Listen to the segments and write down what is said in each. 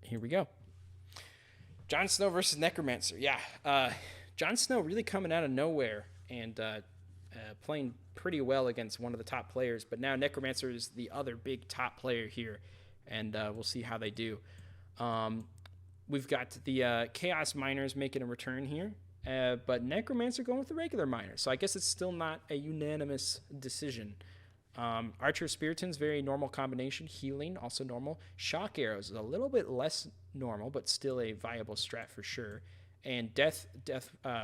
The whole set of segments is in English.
Here we go. Jon Snow versus Necromancer. Yeah, Jon Snow really coming out of nowhere and playing pretty well against one of the top players. But now Necromancer is the other big top player here, and we'll see how they do. We've got the Chaos Miners making a return here, but Necromancer going with the regular Miners. So I guess it's still not a unanimous decision. Archer Spiritons, very normal combination. Healing, also normal. Shock Arrows is a little bit less normal, but still a viable strat for sure. And Death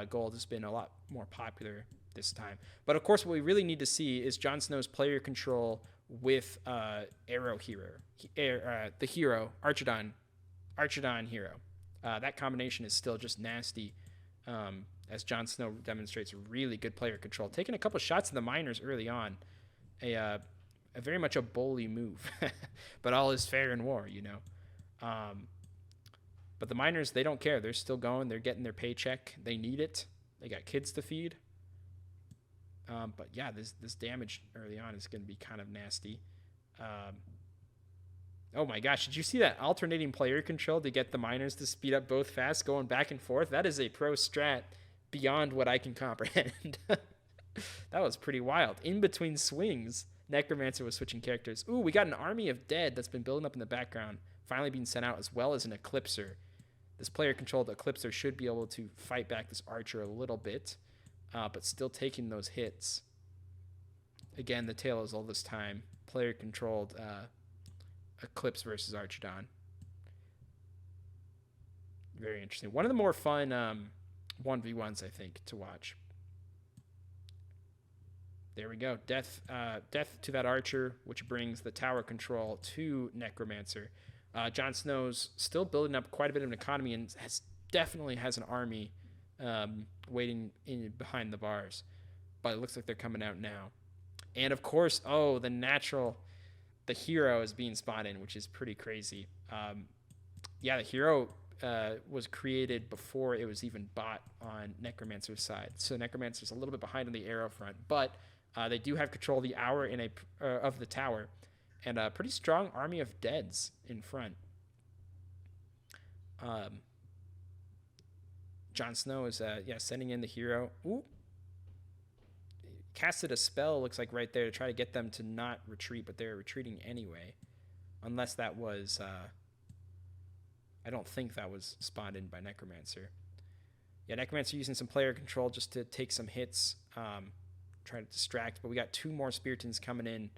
Gold has been a lot more popular this time. But of course, what we really need to see is Jon Snow's player control with Arrow Hero, the hero Archidon hero. That combination is still just nasty. As Jon Snow demonstrates really good player control, taking a couple shots in the miners early on. A very much a bully move, but all is fair in war, you know. But the miners, they don't care. They're still going. They're getting their paycheck. They need it. They got kids to feed. But yeah, this damage early on is going to be kind of nasty. Oh my gosh, did you see that alternating player control to get the miners to speed up both fast, going back and forth? That is a pro strat beyond what I can comprehend. That was pretty wild. In between swings, Necromancer was switching characters. Ooh, we got an army of dead that's been building up in the background, finally being sent out, as well as an Eclipser. This player-controlled Eclipser should be able to fight back this Archer a little bit, but still taking those hits. Again, the tale is all this time. Player-controlled Eclipse versus Archidon. Very interesting. One of the more fun 1v1s, I think, to watch. There we go. Death to that Archer, which brings the tower control to Necromancer. Jon Snow's still building up quite a bit of an economy and definitely has an army waiting behind the bars. But it looks like they're coming out now. And of course, the hero is being spawned in, which is pretty crazy. Yeah, the hero was created before it was even bought on Necromancer's side. So Necromancer's a little bit behind on the arrow front, but they do have control of the hour of the tower, and a pretty strong army of deads in front. Jon Snow is sending in the hero. Ooh. Casted a spell, looks like right there, to try to get them to not retreat, but they're retreating anyway. Unless that was... I don't think that was spawned in by Necromancer. Yeah, Necromancer using some player control just to take some hits. Try to distract, but we got two more Spiritons coming in.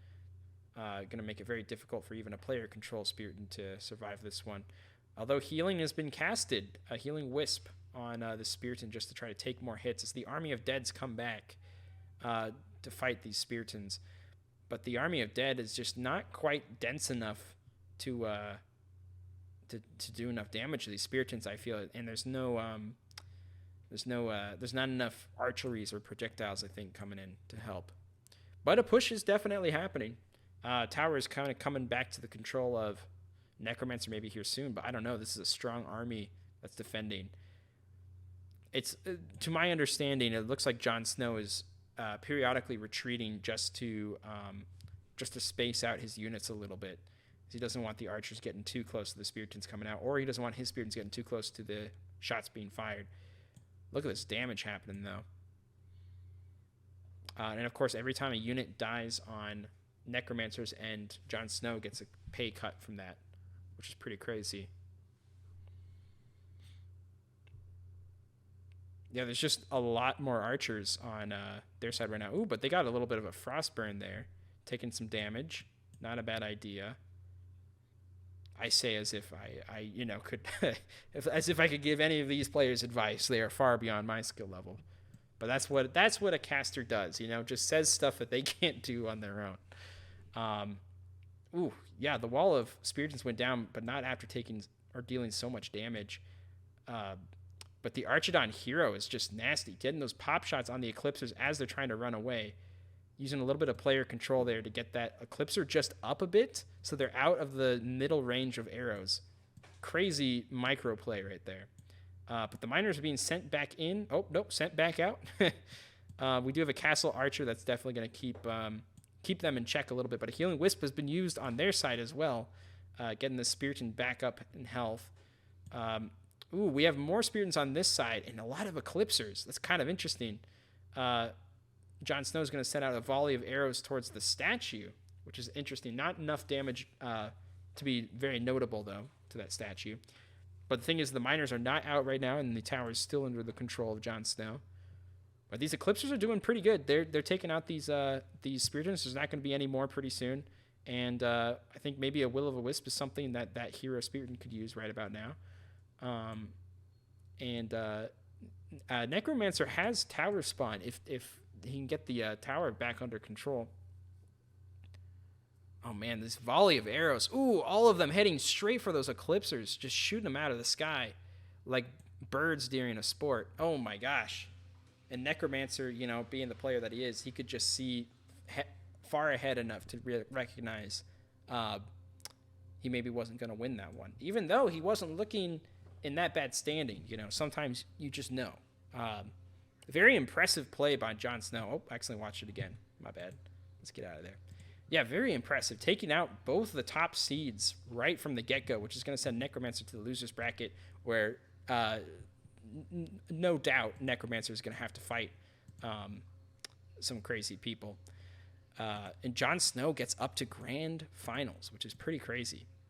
Going to make it very difficult for even a player control Spiriton to survive this one. Although healing has been casted, a healing wisp on the Spiriton just to try to take more hits as the army of deads come back to fight these Spiritons. But the army of dead is just not quite dense enough to do enough damage to these Spiritons, I feel. And there's not enough archeries or projectiles, I think, coming in to help. But a push is definitely happening. Tower is kind of coming back to the control of Necromancer maybe here soon, but I don't know. This is a strong army that's defending. It's to my understanding, it looks like Jon Snow is periodically retreating just to space out his units a little bit. He doesn't want the archers getting too close to the Spiritons coming out, or he doesn't want his Spiritons getting too close to the shots being fired. Look at this damage happening, though. And, of course, every time a unit dies on Necromancer's end, Jon Snow gets a pay cut from that, which is pretty crazy. Yeah, there's just a lot more archers on their side right now. Ooh, but they got a little bit of a frostburn there, taking some damage. Not a bad idea. I say as if I could, as if I could give any of these players advice. They are far beyond my skill level, but that's what a caster does. Just says stuff that they can't do on their own. Ooh, yeah, the wall of Spiritons went down, but not after taking or dealing so much damage. But the Archidon hero is just nasty, getting those pop shots on the Eclipsers as they're trying to run away. Using a little bit of player control there to get that Eclipser just up a bit so they're out of the middle range of arrows. Crazy micro play right there. But the miners are being sent back in. Oh, nope, sent back out. We do have a Castle Archer that's definitely going to keep them in check a little bit. But a Healing Wisp has been used on their side as well. getting the Spiriton back up in health. Ooh, we have more Spiritons on this side and a lot of Eclipsers. That's kind of interesting. Jon Snow is going to send out a volley of arrows towards the statue, which is interesting. Not enough damage to be very notable, though, to that statue. But the thing is, the miners are not out right now, and the tower is still under the control of Jon Snow. But these Eclipsers are doing pretty good. They're taking out these Spiritons. There's not going to be any more pretty soon. And I think maybe a Will-o'-the-Wisp is something that hero Spiriton could use right about now. Necromancer has tower spawn if he can get the tower back under control. Oh man, this volley of arrows. Ooh, all of them heading straight for those Eclipsers, just shooting them out of the sky like birds during a sport. Oh my gosh. And Necromancer, being the player that he is, he could just see far ahead enough to recognize he maybe wasn't going to win that one. Even though he wasn't looking in that bad standing, sometimes you just know. Very impressive play by Jon Snow. Oh, I accidentally watched it again. My bad. Let's get out of there. Yeah, very impressive. Taking out both the top seeds right from the get-go, which is going to send Necromancer to the loser's bracket, where no doubt Necromancer is going to have to fight some crazy people. And Jon Snow gets up to grand finals, which is pretty crazy.